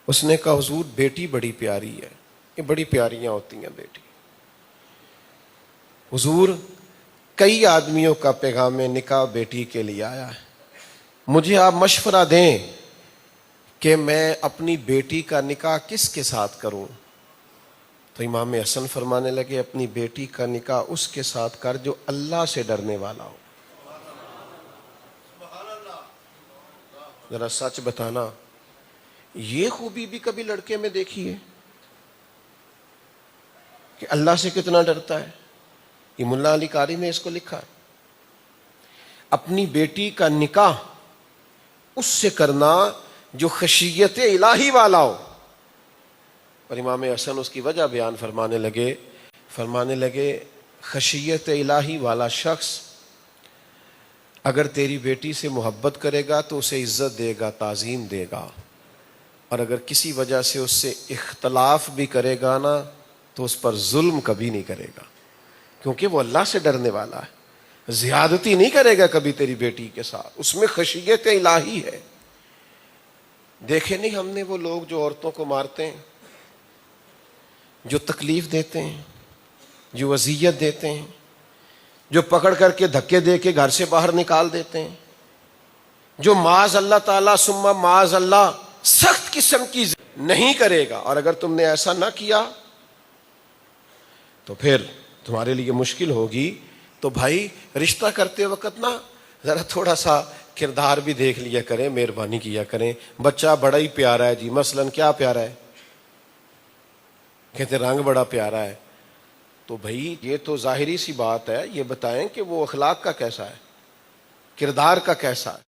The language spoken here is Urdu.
اس نے کہا حضور بیٹی بڑی پیاری ہے، یہ بڑی پیاریاں ہوتی ہیں بیٹی۔ حضور کئی آدمیوں کا پیغام نکاح بیٹی کے لیے آیا ہے، مجھے آپ مشورہ دیں کہ میں اپنی بیٹی کا نکاح کس کے ساتھ کروں؟ تو امام حسن فرمانے لگے اپنی بیٹی کا نکاح اس کے ساتھ کر جو اللہ سے ڈرنے والا ہو۔ ذرا سچ بتانا، یہ خوبی بھی کبھی لڑکے میں دیکھی ہے کہ اللہ سے کتنا ڈرتا ہے؟ یہ ملا علی قاری نے اس کو لکھا ہے، اپنی بیٹی کا نکاح اس سے کرنا جو خشیت الہی والا ہو۔ اور امام حسن اس کی وجہ بیان فرمانے لگے خشیت الہی والا شخص اگر تیری بیٹی سے محبت کرے گا تو اسے عزت دے گا، تعظیم دے گا، اور اگر کسی وجہ سے اس سے اختلاف بھی کرے گا نا تو اس پر ظلم کبھی نہیں کرے گا، کیونکہ وہ اللہ سے ڈرنے والا ہے۔ زیادتی نہیں کرے گا کبھی تیری بیٹی کے ساتھ، اس میں خشیت الہی ہے۔ دیکھے نہیں ہم نے وہ لوگ جو عورتوں کو مارتے ہیں، جو تکلیف دیتے ہیں، جو اذیت دیتے ہیں، جو پکڑ کر کے دھکے دے کے گھر سے باہر نکال دیتے ہیں، جو معاذ اللہ تعالیٰ ثم معاذ اللہ سخت قسم کی نہیں کرے گا۔ اور اگر تم نے ایسا نہ کیا تو پھر تمہارے لیے مشکل ہوگی۔ تو بھائی رشتہ کرتے وقت نا ذرا تھوڑا سا کردار بھی دیکھ لیا کریں، مہربانی کیا کریں۔ بچہ بڑا ہی پیارا ہے جی، مثلاً کیا پیارا ہے؟ کہتے رنگ بڑا پیارا ہے، تو بھائی یہ تو ظاہری سی بات ہے، یہ بتائیں کہ وہ اخلاق کا کیسا ہے، کردار کا کیسا ہے۔